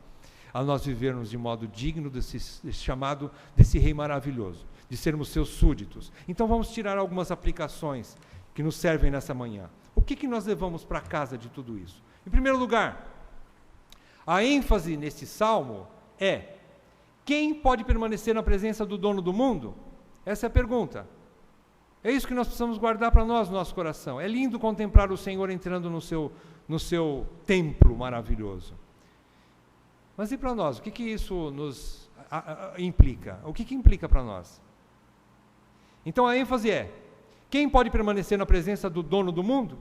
a nós vivermos de modo digno desse chamado, desse Rei maravilhoso, de sermos seus súditos. Então vamos tirar algumas aplicações que nos servem nessa manhã. O que nós levamos para casa de tudo isso? Em primeiro lugar, a ênfase nesse salmo é: quem pode permanecer na presença do dono do mundo? Essa é a pergunta. É isso que nós precisamos guardar para nós, no nosso coração. É lindo contemplar o Senhor entrando no seu templo maravilhoso. Mas e para nós? O que isso nos implica? O que implica para nós? Então a ênfase é: quem pode permanecer na presença do dono do mundo?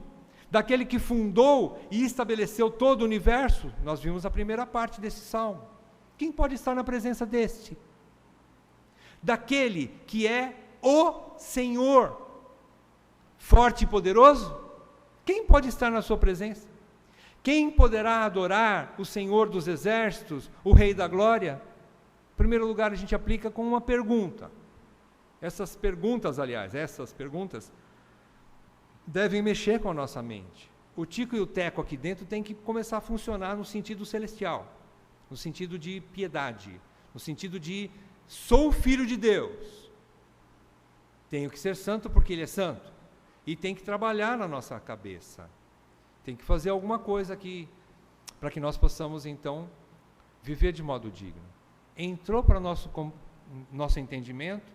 Daquele que fundou e estabeleceu todo o universo? Nós vimos a primeira parte desse salmo. Quem pode estar na presença deste? Daquele que é o Senhor, forte e poderoso? Quem pode estar na sua presença? Quem poderá adorar o Senhor dos exércitos, o Rei da Glória? Em primeiro lugar, a gente aplica com uma pergunta. Essas perguntas devem mexer com a nossa mente. O tico e o teco aqui dentro tem que começar a funcionar no sentido celestial, no sentido de piedade, no sentido de sou filho de Deus, tenho que ser santo porque Ele é santo, e tem que trabalhar na nossa cabeça, tem que fazer alguma coisa aqui, para que nós possamos então viver de modo digno. Entrou para nosso entendimento,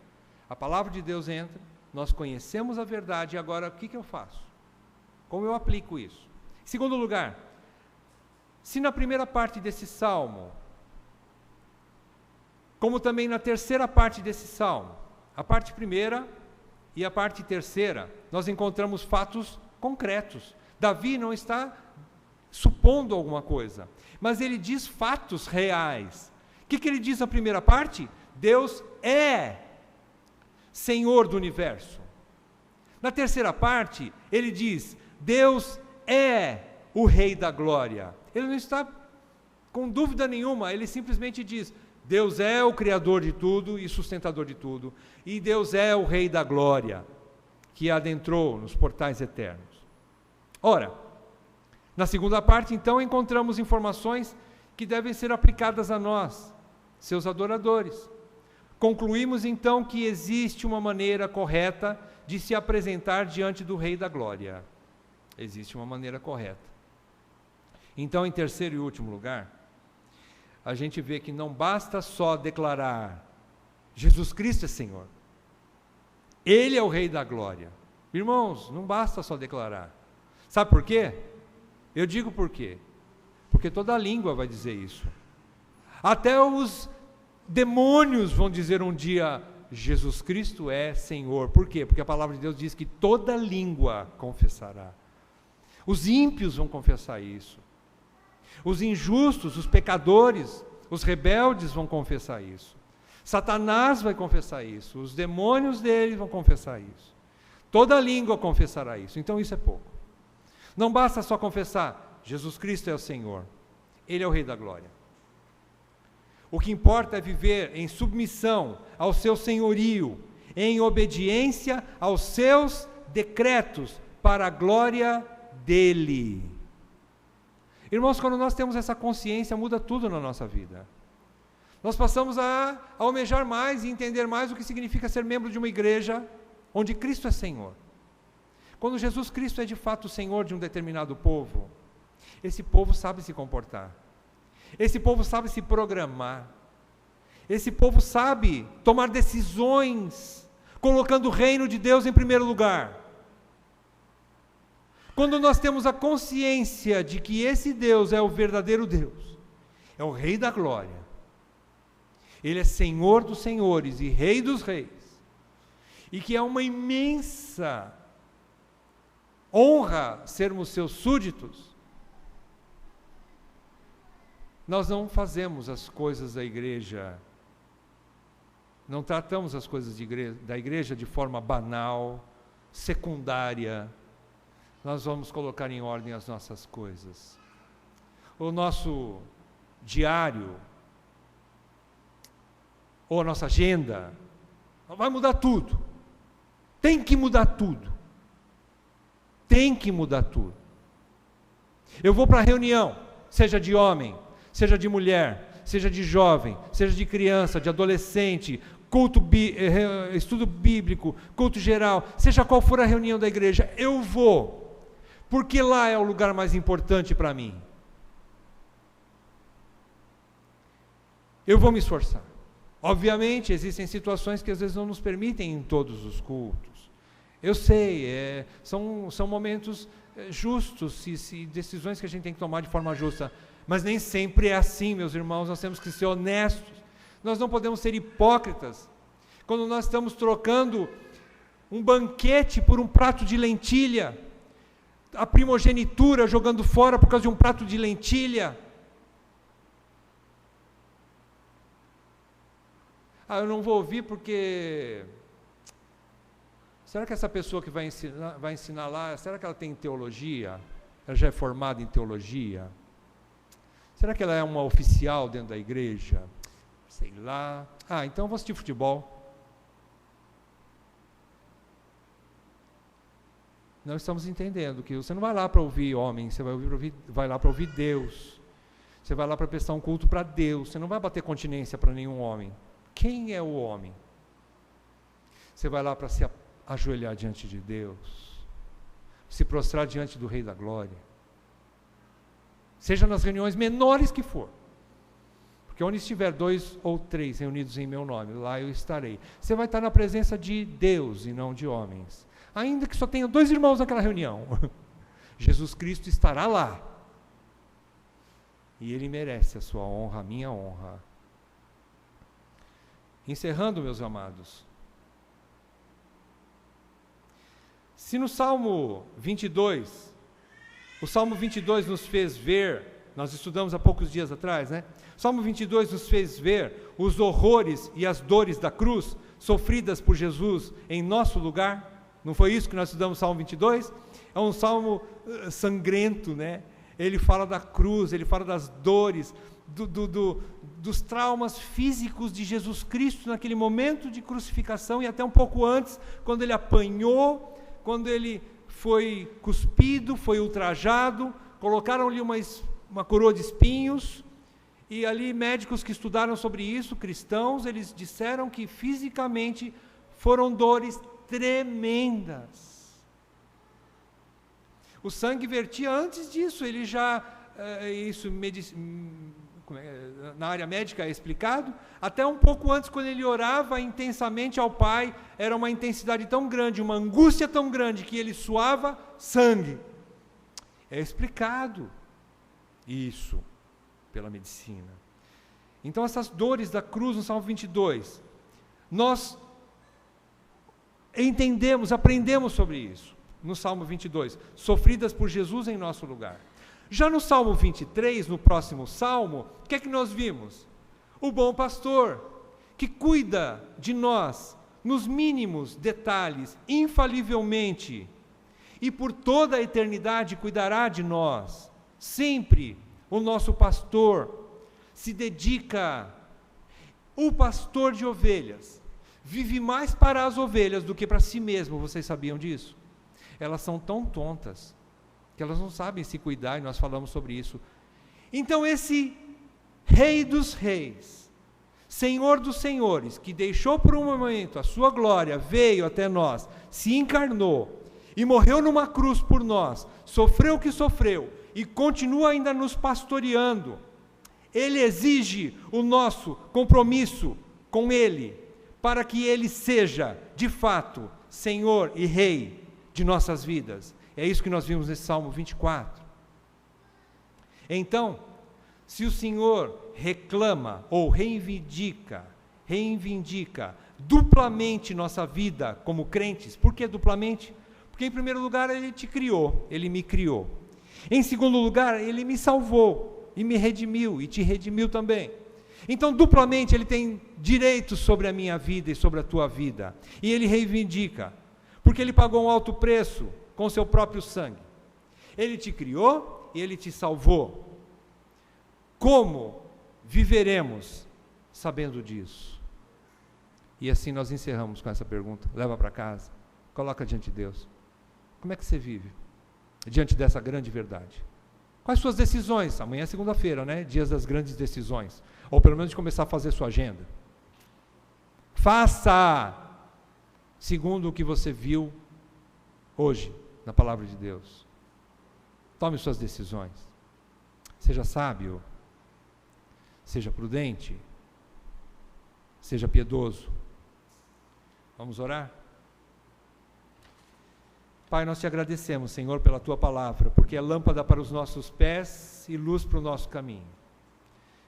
a palavra de Deus entra, nós conhecemos a verdade, e agora o que eu faço? Como eu aplico isso? Em segundo lugar, se na primeira parte desse salmo, como também na terceira parte desse salmo, a parte primeira E a parte terceira, nós encontramos fatos concretos. Davi não está supondo alguma coisa, mas ele diz fatos reais. O que ele diz na primeira parte? Deus é Senhor do universo. Na terceira parte, ele diz, Deus é o Rei da Glória. Ele não está com dúvida nenhuma, ele simplesmente diz, Deus é o Criador de tudo e sustentador de tudo, e Deus é o Rei da Glória, que adentrou nos portais eternos. Ora, na segunda parte, então, encontramos informações que devem ser aplicadas a nós, seus adoradores. Concluímos, então, que existe uma maneira correta de se apresentar diante do Rei da Glória. Existe uma maneira correta. Então, em terceiro e último lugar, a gente vê que não basta só declarar Jesus Cristo é Senhor. Ele é o Rei da Glória. Irmãos, não basta só declarar. Sabe por quê? Eu digo por quê. Porque toda língua vai dizer isso. Até os demônios vão dizer um dia, Jesus Cristo é Senhor. Por quê? Porque a palavra de Deus diz que toda língua confessará. Os ímpios vão confessar isso. Os injustos, os pecadores, os rebeldes vão confessar isso. Satanás vai confessar isso. Os demônios dele vão confessar isso. Toda língua confessará isso. Então isso é pouco. Não basta só confessar, Jesus Cristo é o Senhor. Ele é o Rei da Glória. O que importa é viver em submissão ao seu senhorio, em obediência aos seus decretos, para a glória dele. Irmãos, quando nós temos essa consciência, muda tudo na nossa vida. Nós passamos a almejar mais e entender mais o que significa ser membro de uma igreja onde Cristo é Senhor. Quando Jesus Cristo é de fato o Senhor de um determinado povo, esse povo sabe se comportar. Esse povo sabe se programar. Esse povo sabe tomar decisões, colocando o reino de Deus em primeiro lugar. Quando nós temos a consciência de que esse Deus é o verdadeiro Deus, é o Rei da Glória, Ele é Senhor dos senhores e Rei dos reis, e que é uma imensa honra sermos seus súditos, nós não fazemos as coisas da igreja, não tratamos as coisas da igreja de forma banal, secundária. Nós vamos colocar em ordem as nossas coisas. O nosso diário, ou a nossa agenda, vai mudar tudo. Tem que mudar tudo. Tem que mudar tudo. Eu vou para a reunião, seja de homem, seja de mulher, seja de jovem, seja de criança, de adolescente, estudo bíblico, culto geral, seja qual for a reunião da igreja, eu vou, porque lá é o lugar mais importante para mim. Eu vou me esforçar. Obviamente, existem situações que às vezes não nos permitem em todos os cultos. Eu sei, são momentos justos e decisões que a gente tem que tomar de forma justa, mas nem sempre é assim, meus irmãos. Nós temos que ser honestos. Nós não podemos ser hipócritas. Quando nós estamos trocando um banquete por um prato de lentilha, a primogenitura jogando fora por causa de um prato de lentilha. Eu não vou ouvir porque... Será que essa pessoa que vai ensinar lá, será que ela tem teologia? Ela já é formada em teologia? Será que ela é uma oficial dentro da igreja? Sei lá. Então eu vou assistir futebol. Nós estamos entendendo que você não vai lá para ouvir homem, você vai lá para ouvir Deus. Você vai lá para prestar um culto para Deus. Você não vai bater continência para nenhum homem. Quem é o homem? Você vai lá para se ajoelhar diante de Deus, se prostrar diante do Rei da Glória, seja nas reuniões menores que for, porque onde estiver 2 ou 3 reunidos em meu nome, lá eu estarei. Você vai estar na presença de Deus e não de homens, ainda que só tenha 2 irmãos naquela reunião. Jesus Cristo estará lá, e Ele merece a sua honra, a minha honra. Encerrando, meus amados, Se no Salmo 22, o Salmo 22 nos fez ver, nós estudamos há poucos dias atrás, né? O Salmo 22 nos fez ver os horrores e as dores da cruz sofridas por Jesus em nosso lugar. Não foi isso que nós estudamos no Salmo 22? É um salmo sangrento, né? Ele fala da cruz, ele fala das dores, dos traumas físicos de Jesus Cristo naquele momento de crucificação e até um pouco antes, quando ele apanhou, quando ele foi cuspido, foi ultrajado, colocaram-lhe uma coroa de espinhos, e ali médicos que estudaram sobre isso, cristãos, eles disseram que fisicamente foram dores tremendas. O sangue vertia antes disso, ele já, na área médica é explicado, até um pouco antes, quando ele orava intensamente ao Pai, era uma intensidade tão grande, uma angústia tão grande, que ele suava sangue. É explicado isso pela medicina. Então essas dores da cruz no Salmo 22, nós entendemos, aprendemos sobre isso no Salmo 22, sofridas por Jesus em nosso lugar. Já no Salmo 23, no próximo Salmo, o que é que nós vimos? O bom pastor, que cuida de nós nos mínimos detalhes, infalivelmente, e por toda a eternidade cuidará de nós. Sempre o nosso pastor se dedica. O pastor de ovelhas vive mais para as ovelhas do que para si mesmo. Vocês sabiam disso? Elas são tão tontas que elas não sabem se cuidar, e nós falamos sobre isso. Então esse Rei dos Reis, Senhor dos Senhores, que deixou por um momento a sua glória, veio até nós, se encarnou e morreu numa cruz por nós, sofreu o que sofreu e continua ainda nos pastoreando. Ele exige o nosso compromisso com Ele, para que Ele seja, de fato, Senhor e Rei de nossas vidas. É isso que nós vimos nesse Salmo 24. Então, se o Senhor reclama ou reivindica duplamente nossa vida como crentes, por que duplamente? Porque em primeiro lugar Ele te criou, Ele me criou. Em segundo lugar, Ele me salvou e me redimiu e te redimiu também. Então, duplamente Ele tem direitos sobre a minha vida e sobre a tua vida. E Ele reivindica, porque Ele pagou um alto preço com seu próprio sangue. Ele te criou e Ele te salvou. Como viveremos sabendo disso? E assim nós encerramos com essa pergunta. Leva para casa, coloca diante de Deus. Como é que você vive diante dessa grande verdade? Quais suas decisões? Amanhã é segunda-feira, né? Dias das grandes decisões. Ou pelo menos de começar a fazer sua agenda. Faça segundo o que você viu hoje na palavra de Deus. Tome suas decisões. Seja sábio. Seja prudente. Seja piedoso. Vamos orar? Pai, nós te agradecemos, Senhor, pela tua palavra, porque é lâmpada para os nossos pés e luz para o nosso caminho.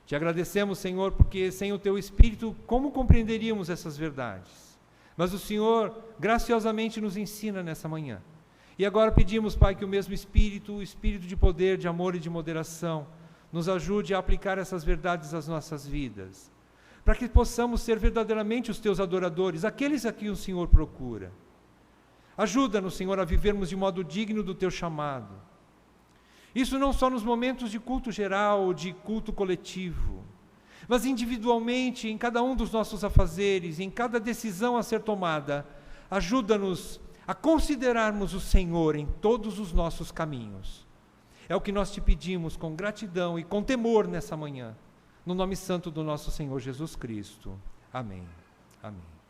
Te agradecemos, Senhor, porque sem o teu Espírito, como compreenderíamos essas verdades? Mas o Senhor graciosamente nos ensina nessa manhã. E agora pedimos, Pai, que o mesmo Espírito, o Espírito de poder, de amor e de moderação, nos ajude a aplicar essas verdades às nossas vidas, para que possamos ser verdadeiramente os teus adoradores, aqueles a quem o Senhor procura. Ajuda-nos, Senhor, a vivermos de modo digno do teu chamado. Isso não só nos momentos de culto geral, de culto coletivo, mas individualmente, em cada um dos nossos afazeres, em cada decisão a ser tomada. Ajuda-nos a considerarmos o Senhor em todos os nossos caminhos. É o que nós te pedimos com gratidão e com temor nessa manhã, no nome santo do nosso Senhor Jesus Cristo. Amém. Amém.